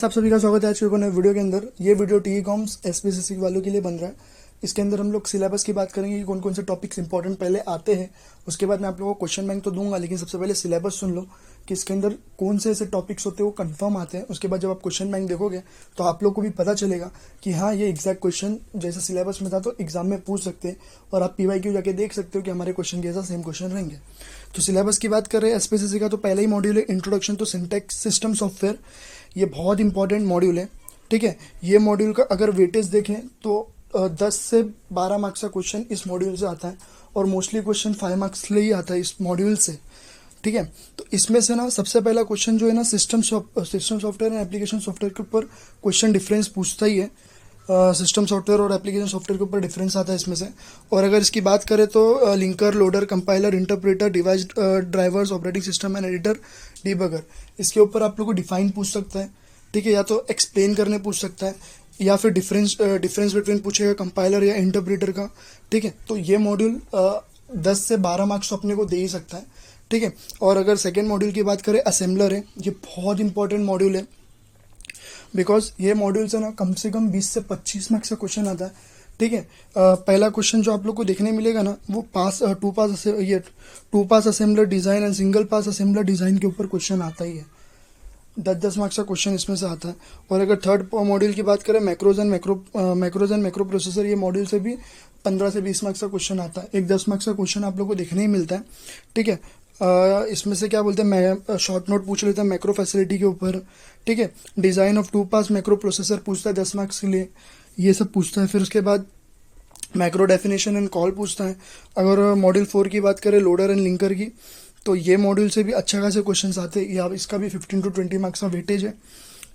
आप सभी का स्वागत है आज के नए वीडियो के अंदर। ये वीडियो टी कॉम्स एसपीसीसी वालों के लिए बन रहा है। इसके अंदर हम लोग सिलेबस की बात करेंगे कि कौन कौन से टॉपिक्स इंपॉर्टेंट पहले आते हैं। उसके बाद मैं आप लोगों को क्वेश्चन बैंक तो दूंगा, लेकिन सबसे पहले सिलेबस सुन लो कि इसके अंदर कौन से ऐसे टॉपिक्स होते हैं वो कंफर्म आते हैं। उसके बाद जब आप क्वेश्चन बैंक देखोगे तो आप लोग को भी पता चलेगा कि हाँ, ये एग्जैक्ट क्वेश्चन जैसे सिलेबस में था तो एग्जाम में पूछ सकते हैं, और आप PYQ जाके देख सकते हो कि हमारे क्वेश्चन के जैसा सेम क्वेश्चन रहेंगे। तो सिलेबस की बात कर रहे हैं एसपीसीसी का, तो पहला ही मॉड्यूल है introduction to syntax system software. ये बहुत इंपॉर्टेंट मॉड्यूल है, ठीक है। ये मॉड्यूल का अगर वेटेज देखें तो 10 से 12 मार्क्स का क्वेश्चन इस मॉड्यूल से आता है, और मोस्टली क्वेश्चन 5 मार्क्स के लिए ही आता है इस मॉड्यूल से, ठीक है। तो इसमें से ना सबसे पहला क्वेश्चन जो है ना system software and application software के ऊपर क्वेश्चन डिफरेंस पूछता ही है। सिस्टम सॉफ्टवेयर और एप्लीकेशन सॉफ्टवेयर के ऊपर डिफरेंस आता है इसमें से। और अगर इसकी बात करें तो linker, loader, compiler, interpreter, device drivers, operating system and editor, debugger, इसके ऊपर आप लोग को डिफाइन पूछ सकता है, ठीक है, या तो एक्सप्लेन करने पूछ सकता है, या फिर डिफरेंस बिटवीन पूछेगा कंपाइलर या इंटरप्रेटर का, ठीक है। तो ये मॉड्यूल 10 से 12 मार्क्स तो अपने को दे ही सकता है, ठीक है। और अगर सेकेंड मॉड्यूल की बात करें, असेंबलर है। ये बहुत इंपॉर्टेंट मॉड्यूल है, बिकॉज ये मॉड्यूल से ना कम से कम 20 से 25 मार्क्स का क्वेश्चन आता है, ठीक है। पहला क्वेश्चन जो आप लोग को देखने मिलेगा ना वो two pass assembler design and single pass assembler design के ऊपर क्वेश्चन आता ही है। 10 मार्क्स का क्वेश्चन इसमें से आता है। और अगर थर्ड मॉड्यूल की बात करें, मैक्रोज एंड मैक्रो प्रोसेसर, ये मॉड्यूल से भी 15 से 20 मार्क्स का क्वेश्चन आता है। एक 10 मार्क्स का क्वेश्चन आप लोग को देखने ही मिलता है, ठीक है। इसमें से क्या बोलते हैं, मैं शॉर्ट नोट पूछ लेता है मैक्रो फैसिलिटी के ऊपर, ठीक है। Design of 2 pass macro processor पूछता है 10 मार्क्स के लिए, ये सब पूछता है। फिर उसके बाद मैक्रो डेफिनेशन एंड कॉल पूछता है। अगर मॉड्यूल 4 की बात करें, लोडर एंड लिंकर की, तो ये मॉड्यूल से भी अच्छा खासे क्वेश्चंस आते हैं। या इसका भी 15 to 20 मार्क्स का वेटेज है।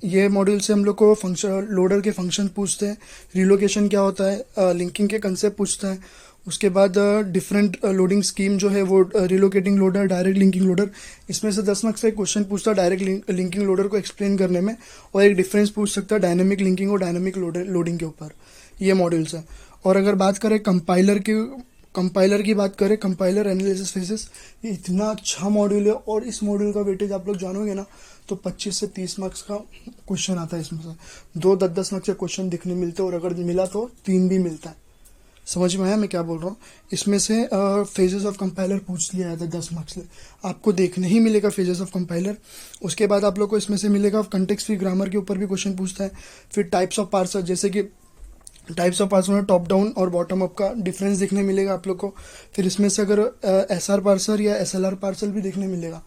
ये मॉड्यूल से हम लोग को फंक्शन, लोडर के फंक्शन पूछते हैं, रिलोकेशन क्या होता है, लिंकिंग के कंसेप्ट पूछता है। उसके बाद डिफरेंट लोडिंग स्कीम जो है वो relocating loader, direct linking loader, इसमें से 10 मार्क्स का एक क्वेश्चन पूछता है डायरेक्ट लिंकिंग लोडर को एक्सप्लेन करने में। और एक डिफरेंस पूछ सकता है डायनेमिक लिंकिंग और डायनेमिक लोडिंग के ऊपर, ये मॉड्यूल्स है। और अगर बात करें कंपाइलर की बात करें, कंपाइलर एनालिसिस फेजेस, ये इतना अच्छा मॉड्यूल है। और इस मॉड्यूल का वेटेज आप लोग जानोगे ना तो 25 से 30 मार्क्स का क्वेश्चन आता है। इसमें से 2-10 मार्क्स के क्वेश्चन दिखने मिलते हैं, और अगर मिला तो 3 भी मिलता है। समझ में आया मैं क्या बोल रहा हूँ। इसमें से फेजेस ऑफ कंपाइलर पूछ लिया जाता है 10 मार्क्स में, आपको देखने ही मिलेगा फेजेस ऑफ कंपाइलर। उसके बाद आप लोग को इसमें से मिलेगा कंटेक्स्ट फ्री ग्रामर के ऊपर भी क्वेश्चन पूछता है। फिर टाइप्स ऑफ पार्सर, जैसे कि टाइप्स ऑफ पार्सर में टॉप डाउन और बॉटम अप का डिफरेंस देखने मिलेगा आप लोग को। फिर इसमें से अगर SR पार्सर या SLR पार्सल भी देखने मिलेगा।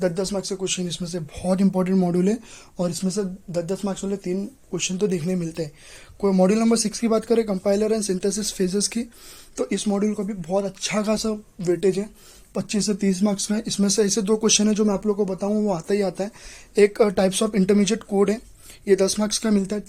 10-10 मार्क्स का क्वेश्चन इसमें से, बहुत इंपॉर्टेंट मॉड्यूल है। और इसमें से 10-10 मार्क्स वाले 3 क्वेश्चन तो देखने मिलते हैं। कोई मॉड्यूल नंबर 6 की बात करें, कंपाइलर एंड सिंथेसिस फेजेस की, तो इस मॉड्यूल का भी बहुत अच्छा खासा वेटेज है, 25 से 30 मार्क्स का। इसमें से ऐसे 2 क्वेश्चन है जो मैं आप लोग को बताऊँ वो आता ही आता है। एक टाइप्स ऑफ इंटरमीडिएट कोड है, ये 10 मार्क्स का मिलता है।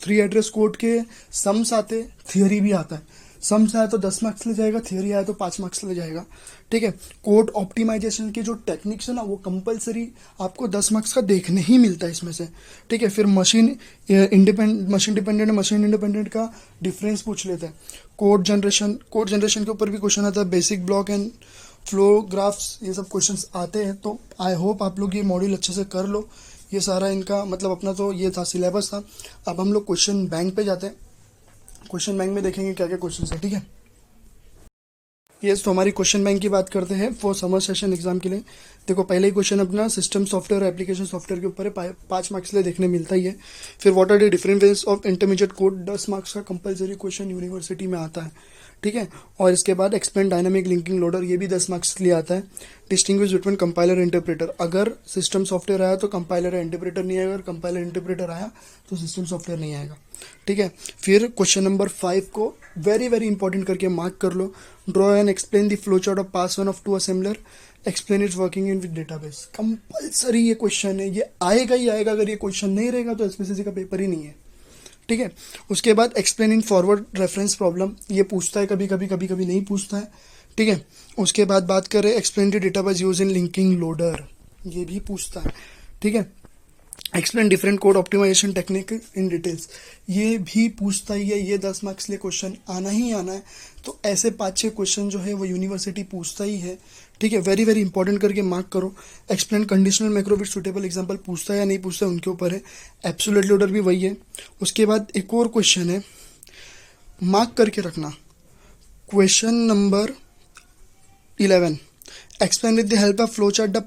3 एड्रेस कोड के सम्स आते, थियोरी भी आता है। सम्स आया तो 10 मार्क्स ले जाएगा, थियोरी आया तो 5 मार्क्स ले जाएगा, ठीक है। कोड ऑप्टिमाइजेशन के जो टेक्निक्स है ना वो कंपलसरी आपको 10 मार्क्स का देखने ही मिलता है इसमें से, ठीक है। फिर मशीन डिपेंडेंट मशीन इंडिपेंडेंट का डिफरेंस पूछ लेते हैं। कोड जनरेशन के ऊपर भी क्वेश्चन आता है। Basic block and flow graphs, ये सब क्वेश्चंस आते हैं। तो आई होप आप लोग ये मॉड्यूल अच्छे से कर लो। ये सारा इनका मतलब अपना तो ये था, सिलेबस था। अब हम लोग क्वेश्चन बैंक पे जाते हैं। क्वेश्चन बैंक में देखेंगे क्या क्या क्वेश्चन है, ठीक है। यस, तो हमारी क्वेश्चन बैंक की बात करते हैं फॉर समर सेशन एग्जाम के लिए। देखो, पहले ही क्वेश्चन अपना सिस्टम सॉफ्टवेयर और एप्लीकेशन सॉफ्टवेयर के ऊपर है, 5 मार्क्स के लिए देखने मिलता ही है। फिर what are the different ways of intermediate code, 10 marks का कंपलसरी क्वेश्चन यूनिवर्सिटी में आता है, ठीक है। और इसके बाद एक्सप्लेन डायनामिक लिंकिंग लोडर, ये भी 10 मार्क्स के लिए आता है। डिस्टिंग्विश बिटवीन कंपाइलर इंटरप्रेटर, अगर सिस्टम सॉफ्टवेयर आया तो कंपाइलर या इंटरप्रेटर नहीं आएगा, अगर कंपाइलर इंटरप्रेटर आया तो सिस्टम सॉफ्टवेयर नहीं आएगा, ठीक है। फिर क्वेश्चन नंबर 5 को वेरी वेरी इंपॉर्टेंट करके मार्क कर लो। Draw and explain the flow chart of pass 1 of 2 assembler, explain it working in with database. Compulsory ये क्वेश्चन है, ये आएगा ही आएगा। अगर ये क्वेश्चन नहीं रहेगा तो एसपीसीसी का पेपर ही नहीं है, ठीक है। उसके बाद explain in forward reference problem, ये पूछता है कभी कभी नहीं पूछता है, ठीक है। उसके बाद बात करें explain the database use in linking loader, ये भी पूछता है, ठीक है। Explain different code optimisation technique in details, ये भी पूछता ही है। ये 10 मार्क्स के लिए क्वेश्चन आना ही आना है। तो ऐसे 5-6 क्वेश्चन जो है वो यूनिवर्सिटी पूछता ही है, ठीक है, वेरी वेरी इंपॉर्टेंट करके मार्क करो। Explain conditional macro with suitable example पूछता है या नहीं पूछता है उनके ऊपर है। एब्सोल्यूट लोडर भी वही है। उसके बाद एक और क्वेश्चन है, मार्क करके रखना, question number 11, explain with the help of flow chart the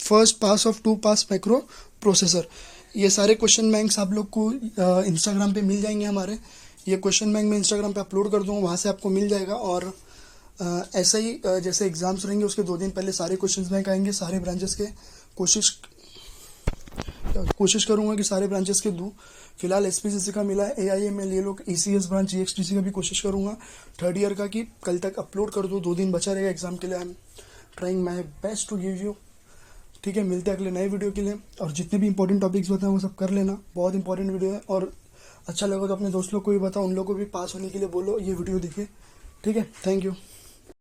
first pass of 2 pass macro processor. ये सारे क्वेश्चन बैंक्स आप लोग को इंस्टाग्राम पे मिल जाएंगे हमारे। ये क्वेश्चन बैंक मैं इंस्टाग्राम पे अपलोड कर दूँगा, वहाँ से आपको मिल जाएगा। और ऐसा ही जैसे एग्जाम्स रहेंगे उसके 2 दिन पहले सारे क्वेश्चन बैंक आएंगे सारे ब्रांचेस के। कोशिश करूँगा कि सारे ब्रांचेस के दूँ। फिलहाल एसपीसीसी का मिला है, AIML ये लोग, ECS ब्रांच, GXTC का भी कोशिश करूँगा 3rd ईयर का कि कल तक अपलोड कर दूँ। 2 दिन बचा रहेगा एग्जाम के लिए। I am trying my best to give you. ठीक है, मिलते हैं अगले नए वीडियो के लिए। और जितने भी इंपॉर्टेंट टॉपिक्स बताएं वो सब कर लेना, बहुत इंपॉर्टेंट वीडियो है। और अच्छा लगा तो अपने दोस्त लोग को भी बताओ, उन लोगों को भी पास होने के लिए बोलो ये वीडियो देखे। ठीक है, थैंक यू।